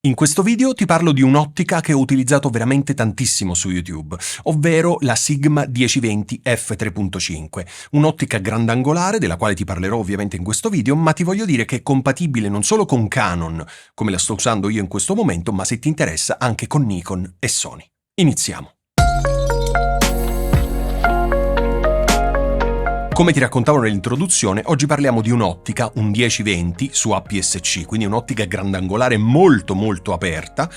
In questo video ti parlo di un'ottica che ho utilizzato veramente tantissimo su YouTube, ovvero la Sigma 1020 f3.5, un'ottica grandangolare della quale ti parlerò ovviamente in questo video, ma ti voglio dire che è compatibile non solo con Canon, come la sto usando io in questo momento, ma se ti interessa anche con Nikon e Sony. Iniziamo! Come ti raccontavo nell'introduzione, oggi parliamo di un'ottica, un 10-20 su APS-C, quindi un'ottica grandangolare molto aperta,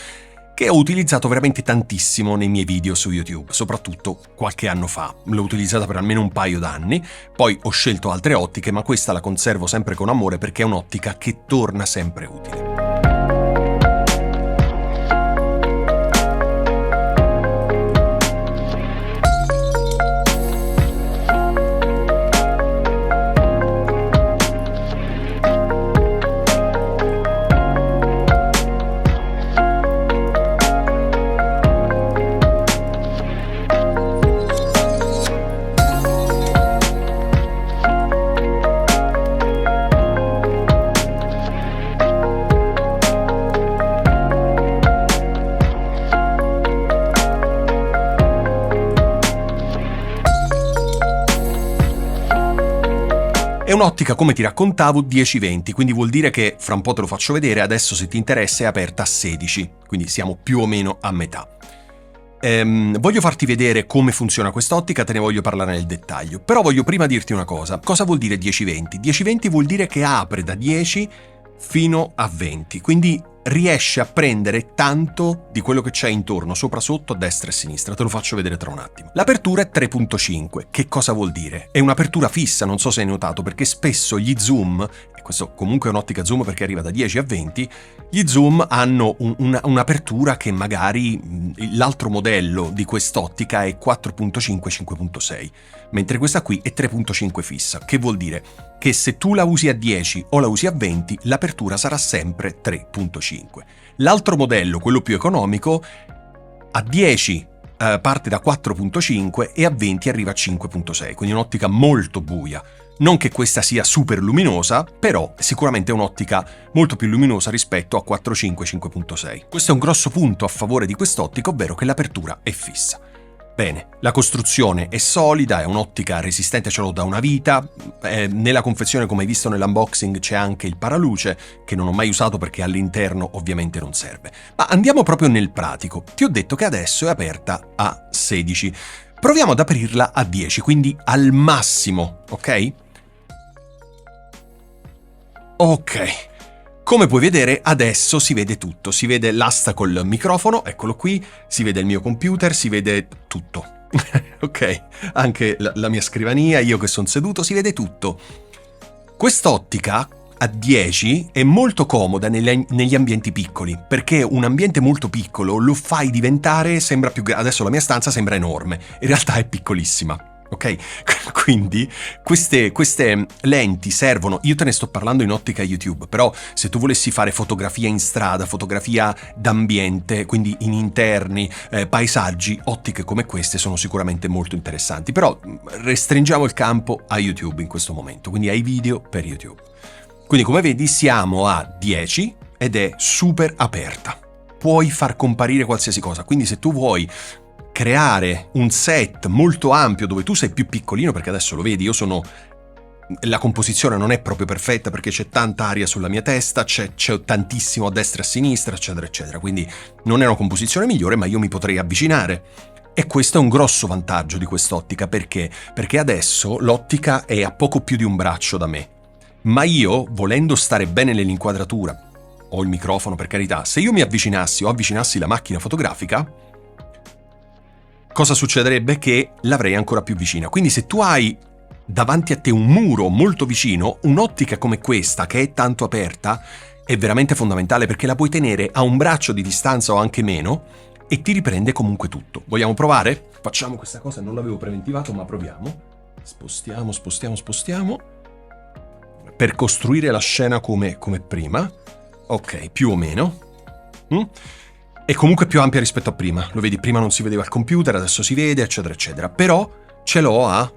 che ho utilizzato veramente tantissimo nei miei video su YouTube, soprattutto qualche anno fa. L'ho utilizzata per almeno un paio d'anni, poi ho scelto altre ottiche, ma questa la conservo sempre con amore perché è un'ottica che torna sempre utile. È un'ottica, come ti raccontavo, 10-20, quindi vuol dire che, fra un po' te lo faccio vedere, adesso se ti interessa è aperta a 16, quindi siamo più o meno a metà. Voglio farti vedere come funziona quest'ottica, te ne voglio parlare nel dettaglio, però voglio prima dirti una cosa. Cosa vuol dire 10-20? 10-20 vuol dire che apre da 10 fino a 20, quindi riesce a prendere tanto di quello che c'è intorno, sopra, sotto, a destra e a sinistra. Te lo faccio vedere tra un attimo. L'apertura è 3.5. Che cosa vuol dire? È un'apertura fissa, non so se hai notato, perché spesso gli zoom, e questo comunque è un'ottica zoom perché arriva da 10 a 20, gli zoom hanno un'apertura che magari l'altro modello di quest'ottica è 4.5-5.6, mentre questa qui è 3.5 fissa. Che vuol dire? Che se tu la usi a 10 o la usi a 20, l'apertura sarà sempre 3.5. L'altro modello, quello più economico, a 10 parte da 4.5 e a 20 arriva a 5.6, quindi un'ottica molto buia. Non che questa sia super luminosa, però sicuramente è un'ottica molto più luminosa rispetto a 4.5-5.6. Questo è un grosso punto a favore di quest'ottica, ovvero che l'apertura è fissa. Bene, la costruzione è solida, è un'ottica resistente, ce l'ho da una vita. Nella confezione, come hai visto nell'unboxing, c'è anche il paraluce, che non ho mai usato perché all'interno ovviamente non serve. Ma andiamo proprio nel pratico. Ti ho detto che adesso è aperta a 16. Proviamo ad aprirla a 10, quindi al massimo, ok? Ok. Come puoi vedere adesso si vede tutto, si vede l'asta col microfono, eccolo qui, si vede il mio computer, si vede tutto, ok? Anche la mia scrivania, io che sono seduto, si vede tutto. Quest'ottica a 10 è molto comoda negli ambienti piccoli, perché un ambiente molto piccolo lo fai diventare, sembra più grande. Adesso la mia stanza sembra enorme, in realtà è piccolissima. Ok? Quindi queste lenti servono, io te ne sto parlando in ottica YouTube, però se tu volessi fare fotografia in strada, fotografia d'ambiente, quindi in interni, paesaggi, ottiche come queste sono sicuramente molto interessanti, però restringiamo il campo a YouTube in questo momento, quindi ai video per YouTube. Quindi come vedi siamo a 10 ed è super aperta, puoi far comparire qualsiasi cosa, quindi se tu vuoi creare un set molto ampio dove tu sei più piccolino, perché adesso lo vedi, la composizione non è proprio perfetta perché c'è tanta aria sulla mia testa, c'è tantissimo a destra e a sinistra, eccetera eccetera, quindi non è una composizione migliore, ma io mi potrei avvicinare. E questo è un grosso vantaggio di quest'ottica, perché adesso l'ottica è a poco più di un braccio da me, ma io, volendo stare bene nell'inquadratura, ho il microfono per carità, se io mi avvicinassi o avvicinassi la macchina fotografica, cosa succederebbe? Che l'avrei ancora più vicina. Quindi se tu hai davanti a te un muro molto vicino, un'ottica come questa, che è tanto aperta, è veramente fondamentale perché la puoi tenere a un braccio di distanza o anche meno e ti riprende comunque tutto. Vogliamo provare? Facciamo questa cosa, non l'avevo preventivato, ma proviamo. Spostiamo. Per costruire la scena come prima. Ok, più o meno. È comunque più ampia rispetto a prima, lo vedi, prima non si vedeva il computer, adesso si vede, eccetera eccetera, però ce l'ho a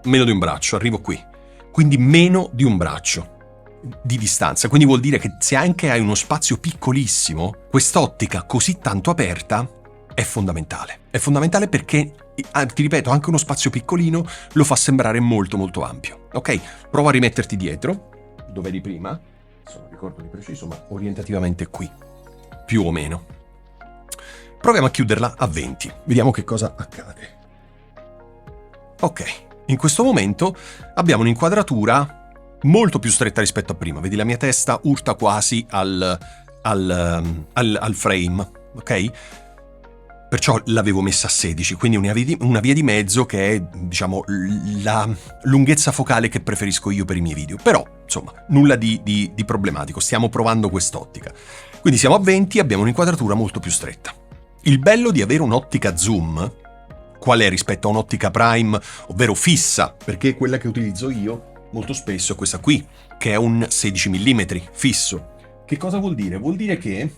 meno di un braccio, arrivo qui, quindi meno di un braccio. di distanza, quindi vuol dire che se anche hai uno spazio piccolissimo, quest'ottica così tanto aperta è fondamentale. È fondamentale perché, ti ripeto, anche uno spazio piccolino lo fa sembrare molto molto ampio. Ok, prova a rimetterti dietro, dove eri prima, adesso non ricordo di preciso, ma orientativamente qui, più o meno. Proviamo a chiuderla a 20, vediamo che cosa accade. Ok, in questo momento abbiamo un'inquadratura molto più stretta rispetto a prima. Vedi, la mia testa urta quasi al frame, ok? Perciò l'avevo messa a 16, quindi una via di mezzo che è, diciamo, la lunghezza focale che preferisco io per i miei video. Però, insomma, nulla di problematico, stiamo provando quest'ottica. Quindi siamo a 20, abbiamo un'inquadratura molto più stretta. Il bello di avere un'ottica zoom, qual è rispetto a un'ottica prime, ovvero fissa, perché quella che utilizzo io molto spesso è questa qui, che è un 16 mm fisso. Che cosa vuol dire? Vuol dire che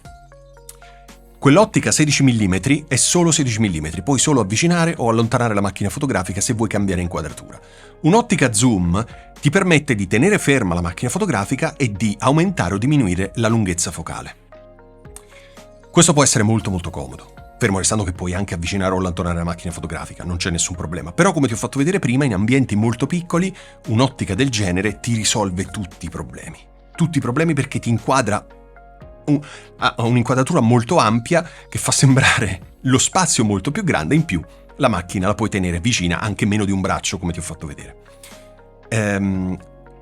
quell'ottica 16 mm è solo 16 mm, puoi solo avvicinare o allontanare la macchina fotografica se vuoi cambiare inquadratura. Un'ottica zoom ti permette di tenere ferma la macchina fotografica e di aumentare o diminuire la lunghezza focale. Questo può essere molto molto comodo, fermo restando che puoi anche avvicinare o allontanare la macchina fotografica, non c'è nessun problema. Però, come ti ho fatto vedere prima, in ambienti molto piccoli, un'ottica del genere ti risolve tutti i problemi. Tutti i problemi, perché ti inquadra ha un'inquadratura molto ampia che fa sembrare lo spazio molto più grande, in più la macchina la puoi tenere vicina anche meno di un braccio, come ti ho fatto vedere.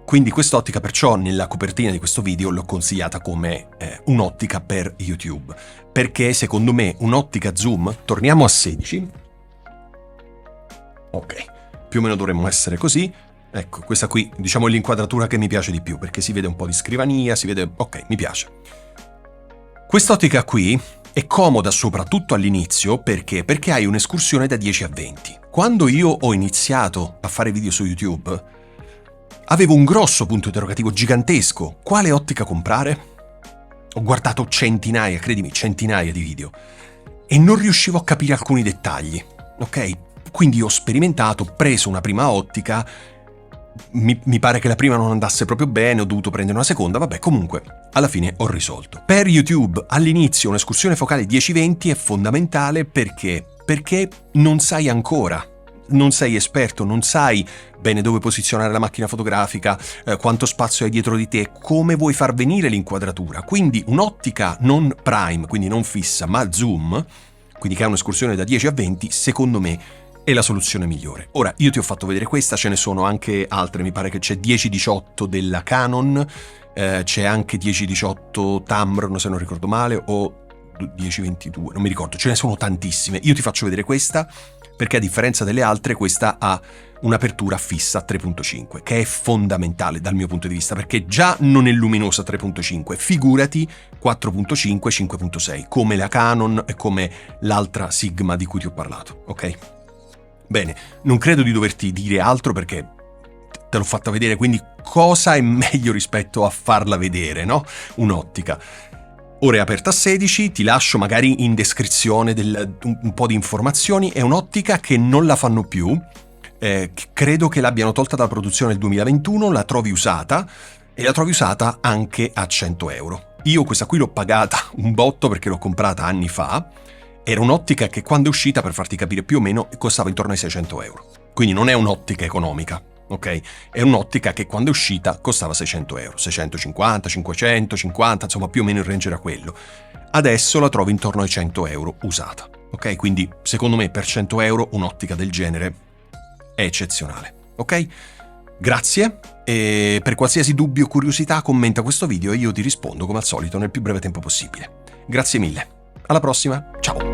Quindi quest'ottica, perciò, nella copertina di questo video l'ho consigliata come un'ottica per YouTube, perché secondo me un'ottica zoom, torniamo a 16, ok, più o meno dovremmo essere così. Ecco, questa qui, diciamo, è l'inquadratura che mi piace di più, perché si vede un po' di scrivania, si vede, ok, mi piace. Quest'ottica qui è comoda soprattutto all'inizio, perché? Perché hai un'escursione da 10 a 20. Quando io ho iniziato a fare video su YouTube, avevo un grosso punto interrogativo gigantesco. Quale ottica comprare? Ho guardato centinaia, credimi, centinaia di video e non riuscivo a capire alcuni dettagli, ok? Quindi ho sperimentato, ho preso una prima ottica, mi pare che la prima non andasse proprio bene, ho dovuto prendere una seconda, vabbè, comunque alla fine ho risolto. Per YouTube all'inizio un'escursione focale 10-20 è fondamentale perché non sai ancora, non sei esperto, non sai bene dove posizionare la macchina fotografica, quanto spazio hai dietro di te, come vuoi far venire l'inquadratura. Quindi un'ottica non prime, quindi non fissa, ma zoom, quindi che ha un'escursione da 10 a 20, secondo me è la soluzione migliore. Ora, io ti ho fatto vedere questa, ce ne sono anche altre, mi pare che c'è 10-18 della Canon, c'è anche 10-18 Tamron, se non ricordo male, o 10-22, non mi ricordo, ce ne sono tantissime. Io ti faccio vedere questa, perché a differenza delle altre questa ha un'apertura fissa a 3.5, che è fondamentale dal mio punto di vista, perché già non è luminosa a 3.5, figurati 4.5, 5.6, come la Canon e come l'altra Sigma di cui ti ho parlato, ok? Bene, non credo di doverti dire altro perché te l'ho fatta vedere, quindi cosa è meglio rispetto a farla vedere, no? Un'ottica. Ora è aperta a 16, ti lascio magari in descrizione un po' di informazioni. È un'ottica che non la fanno più, credo che l'abbiano tolta dalla produzione nel 2021, la trovi usata e la trovi usata anche a 100 euro. Io questa qui l'ho pagata un botto perché l'ho comprata anni fa. Era un'ottica che quando è uscita, per farti capire più o meno, costava intorno ai 600 euro. Quindi non è un'ottica economica, ok? È un'ottica che quando è uscita costava 600 euro, 650, 550, insomma più o meno il range era quello. Adesso la trovi intorno ai 100 euro usata, ok? Quindi secondo me per 100 euro un'ottica del genere è eccezionale, ok? Grazie, e per qualsiasi dubbio o curiosità commenta questo video e io ti rispondo come al solito nel più breve tempo possibile. Grazie mille, alla prossima, ciao!